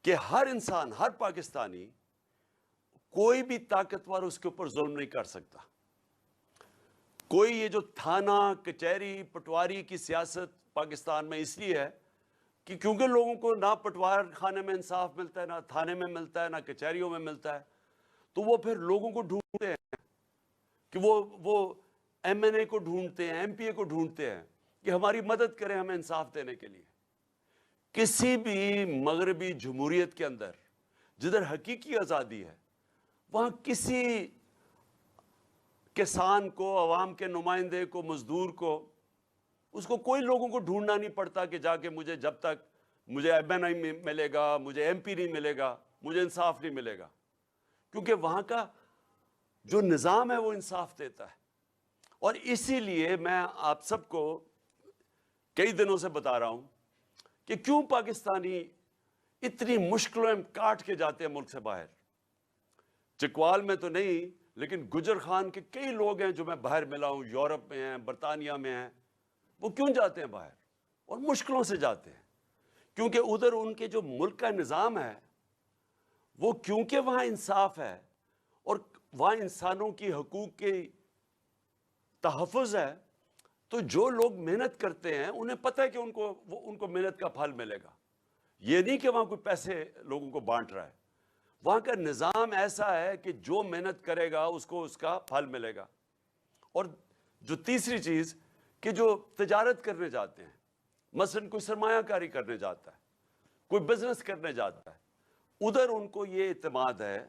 کہ ہر انسان، ہر پاکستانی، کوئی بھی طاقتور اس کے اوپر ظلم نہیں کر سکتا. کوئی یہ جو تھانہ کچہری پٹواری کی سیاست پاکستان میں اس لیے ہے کہ کیونکہ لوگوں کو نہ پٹوار خانے میں انصاف ملتا ہے، نہ تھانے میں ملتا ہے، نہ کچہریوں میں ملتا ہے، تو وہ پھر لوگوں کو ڈھونڈتے ہیں کہ وہ ایم این اے کو ڈھونڈتے ہیں، ایم پی اے کو ڈھونڈتے ہیں کہ ہماری مدد کریں ہمیں انصاف دینے کے لیے. کسی بھی مغربی جمہوریت کے اندر جدھر حقیقی آزادی ہے، وہاں کسی کسان کو، عوام کے نمائندے کو، مزدور کو، اس کو کوئی لوگوں کو ڈھونڈنا نہیں پڑتا کہ جا کے مجھے جب تک مجھے ایم این اے ملے گا، مجھے ایم پی نہیں ملے گا، مجھے انصاف نہیں ملے گا. کیونکہ وہاں کا جو نظام ہے وہ انصاف دیتا ہے. اور اسی لیے میں آپ سب کو کئی دنوں سے بتا رہا ہوں کہ کیوں پاکستانی اتنی مشکلوں میں کاٹ کے جاتے ہیں ملک سے باہر. چکوال میں تو نہیں، لیکن گجر خان کے کئی لوگ ہیں جو میں باہر ملا ہوں، یورپ میں ہیں، برطانیہ میں ہیں. وہ کیوں جاتے ہیں باہر؟ اور مشکلوں سے جاتے ہیں کیونکہ ادھر ان کے جو ملک کا نظام ہے وہ، کیونکہ وہاں انصاف ہے اور وہاں انسانوں کی حقوق کی تحفظ ہے، تو جو لوگ محنت کرتے ہیں انہیں پتہ ہے کہ ان کو محنت کا پھل ملے گا. یہ نہیں کہ وہاں کوئی پیسے لوگوں کو بانٹ رہا ہے. وہاں کا نظام ایسا ہے کہ جو محنت کرے گا اس کو اس کا پھل ملے گا. اور جو تیسری چیز کہ جو تجارت کرنے جاتے ہیں، مثلا کوئی سرمایہ کاری کرنے جاتا ہے، کوئی بزنس کرنے جاتا ہے، ادھر ان کو یہ اعتماد ہے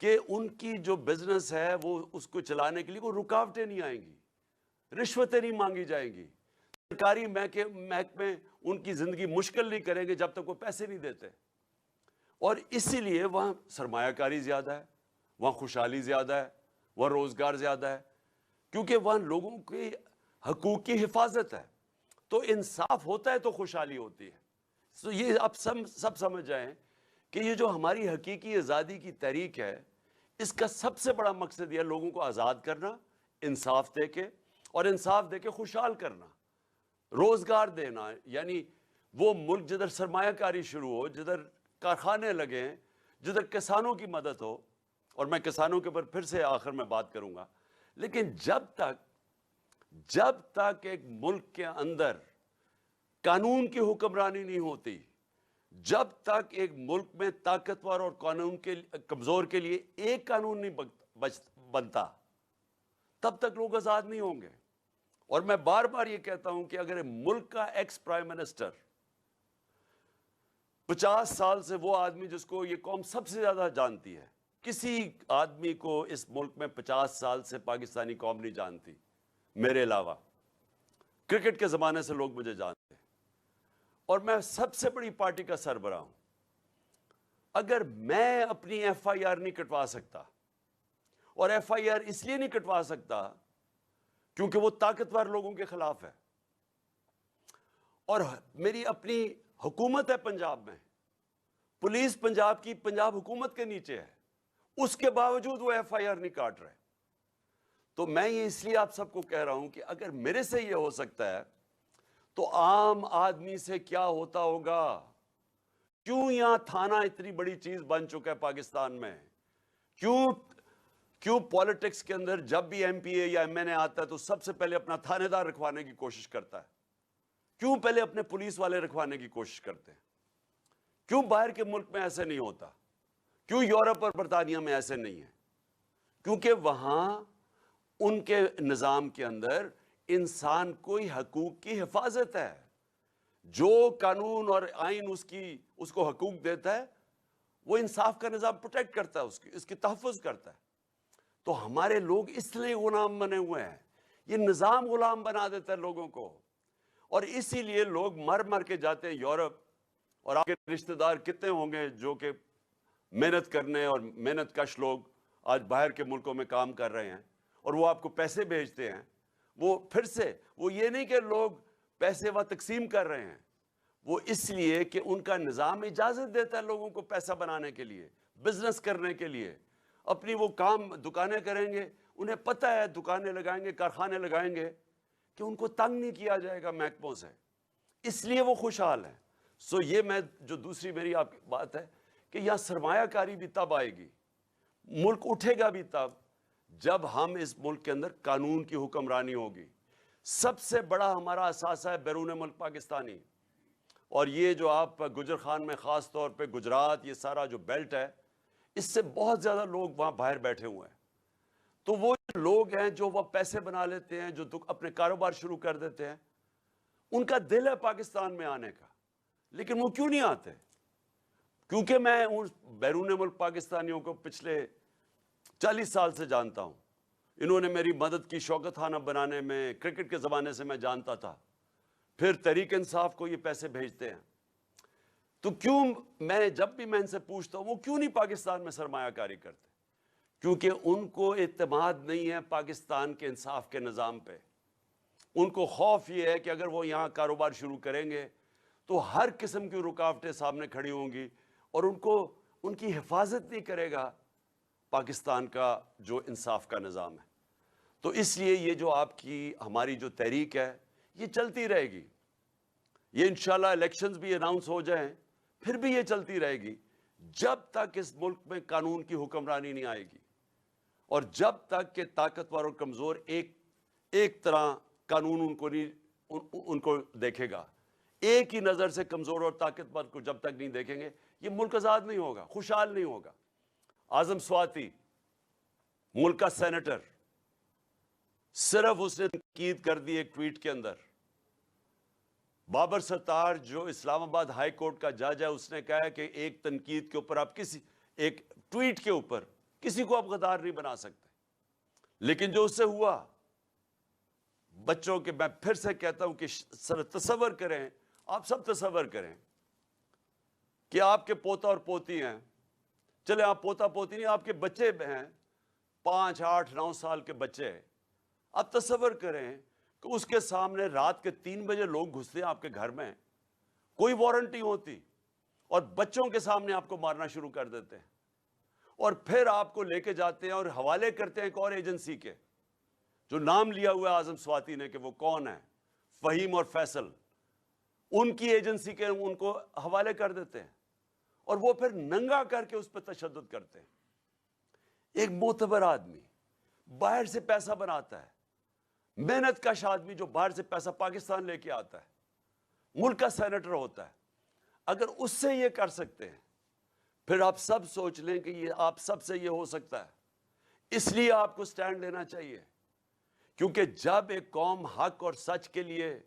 کہ ان کی جو بزنس ہے وہ اس کو چلانے کے لیے کوئی رکاوٹیں نہیں آئیں گی، رشوتیں نہیں مانگی جائیں گی، سرکاری محکمے ان کی زندگی مشکل نہیں کریں گے جب تک وہ پیسے نہیں دیتے. اور اسی لیے وہاں سرمایہ کاری زیادہ ہے، وہاں خوشحالی زیادہ ہے، وہاں روزگار زیادہ ہے، کیونکہ وہاں لوگوں کے حقوق کی حفاظت ہے. تو انصاف ہوتا ہے تو خوشحالی ہوتی ہے. تو یہ آپ سب سمجھ جائیں کہ یہ جو ہماری حقیقی آزادی کی تحریک ہے، اس کا سب سے بڑا مقصد یہ لوگوں کو آزاد کرنا، انصاف دے کے، اور انصاف دے کے خوشحال کرنا، روزگار دینا. یعنی وہ ملک جدھر سرمایہ کاری شروع ہو، جدھر کارخانے لگیں، جدھر کسانوں کی مدد ہو. اور میں کسانوں کے اوپر پھر سے آخر میں بات کروں گا. لیکن جب تک ایک ملک کے اندر قانون کی حکمرانی نہیں ہوتی، جب تک ایک ملک میں طاقتور اور قانون کے کمزور کے لیے ایک قانون نہیں بنتا، تب تک لوگ آزاد نہیں ہوں گے. اور میں بار بار یہ کہتا ہوں کہ اگر ملک کا ایکس پرائم منسٹر 50 سال سے وہ آدمی جس کو یہ قوم سب سے زیادہ جانتی ہے، کسی آدمی کو اس ملک میں 50 سال سے پاکستانی قوم نہیں جانتی میرے علاوہ. کرکٹ کے زمانے سے لوگ مجھے جانتے ہیں اور میں سب سے بڑی پارٹی کا سربراہ ہوں. اگر میں اپنی ایف آئی آر نہیں کٹوا سکتا، اور ایف آئی آر اس لیے نہیں کٹوا سکتا کیونکہ وہ طاقتور لوگوں کے خلاف ہے، اور میری اپنی حکومت ہے پنجاب میں، پولیس پنجاب کی پنجاب حکومت کے نیچے ہے، اس کے باوجود وہ ایف آئی آر نہیں کاٹ رہے. تو میں یہ اس لیے آپ سب کو کہہ رہا ہوں کہ اگر میرے سے یہ ہو سکتا ہے تو عام آدمی سے کیا ہوتا ہوگا. کیوں یہاں تھانہ اتنی بڑی چیز بن چکا ہے پاکستان میں؟ کیوں پالیٹکس کے اندر جب بھی ایم پی اے یا ایم این اے آتا ہے تو سب سے پہلے اپنا تھانے دار رکھوانے کی کوشش کرتا ہے؟ کیوں پہلے اپنے پولیس والے رکھوانے کی کوشش کرتے ہیں؟ کیوں باہر کے ملک میں ایسے نہیں ہوتا؟ کیوں یورپ اور برطانیہ میں ایسے نہیں ہے؟ کیونکہ وہاں ان کے نظام کے اندر انسان کو حقوق کی حفاظت ہے. جو قانون اور آئین اس کو حقوق دیتا ہے، وہ انصاف کا نظام پروٹیکٹ کرتا ہے، اس کی تحفظ کرتا ہے. تو ہمارے لوگ اس لیے غلام بنے ہوئے ہیں. یہ نظام غلام بنا دیتا ہے لوگوں کو، اور اسی لیے لوگ مر کے جاتے ہیں یورپ. اور آپ کے رشتہ دار کتنے ہوں گے جو کہ محنت کرنے اور محنت کش لوگ آج باہر کے ملکوں میں کام کر رہے ہیں، اور وہ آپ کو پیسے بھیجتے ہیں. وہ پھر سے وہ یہ نہیں کہ لوگ پیسے وہ تقسیم کر رہے ہیں، وہ اس لیے کہ ان کا نظام اجازت دیتا ہے لوگوں کو پیسہ بنانے کے لیے، بزنس کرنے کے لیے. اپنی وہ کام دکانیں کریں گے، انہیں پتہ ہے دکانیں لگائیں گے، کارخانے لگائیں گے کہ ان کو تنگ نہیں کیا جائے گا محکموں سے، اس لیے وہ خوشحال ہیں. یہ میں جو دوسری میری آپ کی بات ہے کہ یہاں سرمایہ کاری بھی تب آئے گی, ملک اٹھے گا بھی تب جب ہم اس ملک کے اندر قانون کی حکمرانی ہوگی. سب سے بڑا ہمارا اثاثہ ہے بیرون ملک پاکستانی, اور یہ جو آپ گجر خان میں خاص طور پہ گجرات, یہ سارا جو بیلٹ ہے, اس سے بہت زیادہ لوگ وہاں باہر بیٹھے ہوئے ہیں. تو وہ لوگ ہیں جو وہ پیسے بنا لیتے ہیں, جو اپنے کاروبار شروع کر دیتے ہیں, ان کا دل ہے پاکستان میں آنے کا, لیکن وہ کیوں نہیں آتے؟ کیونکہ میں ان بیرون ملک پاکستانیوں کو پچھلے 40 سال سے جانتا ہوں. انہوں نے میری مدد کی شوکت خانہ بنانے میں, کرکٹ کے زمانے سے میں جانتا تھا. پھر تحریک انصاف کو یہ پیسے بھیجتے ہیں. تو کیوں, میں جب بھی میں ان سے پوچھتا ہوں وہ کیوں نہیں پاکستان میں سرمایہ کاری کرتے؟ کیونکہ ان کو اعتماد نہیں ہے پاکستان کے انصاف کے نظام پہ. ان کو خوف یہ ہے کہ اگر وہ یہاں کاروبار شروع کریں گے تو ہر قسم کی رکاوٹیں سامنے کھڑی ہوں گی, اور ان کی حفاظت نہیں کرے گا پاکستان کا جو انصاف کا نظام ہے. تو اس لیے یہ جو آپ کی ہماری جو تحریک ہے یہ چلتی رہے گی. یہ انشاءاللہ الیکشنز بھی اناؤنس ہو جائیں پھر بھی یہ چلتی رہے گی جب تک اس ملک میں قانون کی حکمرانی نہیں آئے گی, اور جب تک کہ طاقتور اور کمزور ایک طرح قانون ان کو دیکھے گا. ایک ہی نظر سے کمزور اور طاقتور کو جب تک نہیں دیکھیں گے یہ ملک آزاد نہیں ہوگا, خوشحال نہیں ہوگا. اعظم سواتی ملک کا سینیٹر, صرف اس نے تنقید کر دی ایک ٹویٹ کے اندر. بابر ستار جو اسلام آباد ہائی کورٹ کا جج ہے, اس نے کہا ہے کہ ایک تنقید کے اوپر آپ ایک ٹویٹ کے اوپر کسی کو آپ غدار نہیں بنا سکتے. لیکن جو اس سے ہوا, بچوں کے, میں پھر سے کہتا ہوں کہ تصور کریں, آپ سب تصور کریں کہ آپ کے پوتا اور پوتی ہیں, چلے آپ پوتا پوتی نہیں, آپ کے بچے ہیں 5, 8, 9 سال کے بچے. آپ تصور کریں کہ اس کے سامنے رات کے 3 بجے لوگ گھستے ہیں آپ کے گھر میں, کوئی وارنٹ نہیں ہوتی, اور بچوں کے سامنے آپ کو مارنا شروع کر دیتے ہیں, اور پھر آپ کو لے کے جاتے ہیں اور حوالے کرتے ہیں ایک اور ایجنسی کے, جو نام لیا ہوا ہے اعظم سواتی نے کہ وہ کون ہے, فہیم اور فیصل, ان کی ایجنسی کے ان کو حوالے کر دیتے ہیں, اور وہ پھر ننگا کر کے اس پہ تشدد کرتے ہیں. ایک معتبر آدمی باہر سے پیسہ بناتا ہے, محنت کش آدمی جو باہر سے پیسہ پاکستان لے کے آتا ہے, ملک کا سینیٹر ہوتا ہے, اگر اس سے یہ کر سکتے ہیں پھر آپ سب سوچ لیں کہ یہ آپ سب سے یہ ہو سکتا ہے. اس لیے آپ کو سٹینڈ لینا چاہیے, کیونکہ جب ایک قوم حق اور سچ کے لیے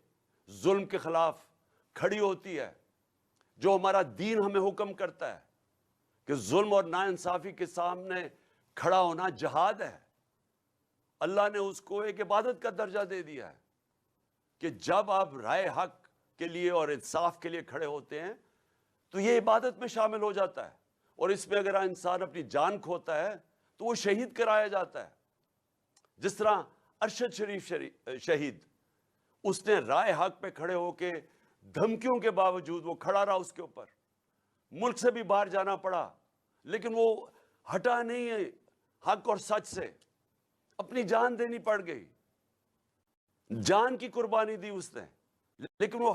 ظلم کے خلاف کھڑی ہوتی ہے, جو ہمارا دین ہمیں حکم کرتا ہے کہ ظلم اور ناانصافی کے سامنے کھڑا ہونا جہاد ہے, اللہ نے اس کو ایک عبادت کا درجہ دے دیا ہے کہ جب آپ رائے حق کے لیے اور انصاف کے لیے کھڑے ہوتے ہیں تو یہ عبادت میں شامل ہو جاتا ہے, اور اس میں اگر انسان اپنی جان کھوتا ہے تو وہ شہید کرایا جاتا ہے. جس طرح ارشد شریف شہید, اس نے رائے حق پہ کھڑے ہو کے دھمکیوں کے باوجود وہ کھڑا رہا, اس کے اوپر ملک سے بھی باہر جانا پڑا لیکن وہ ہٹا نہیں ہے حق اور سچ سے, اپنی جان دینی پڑ گئی, جان کی قربانی دی اس نے, لیکن وہ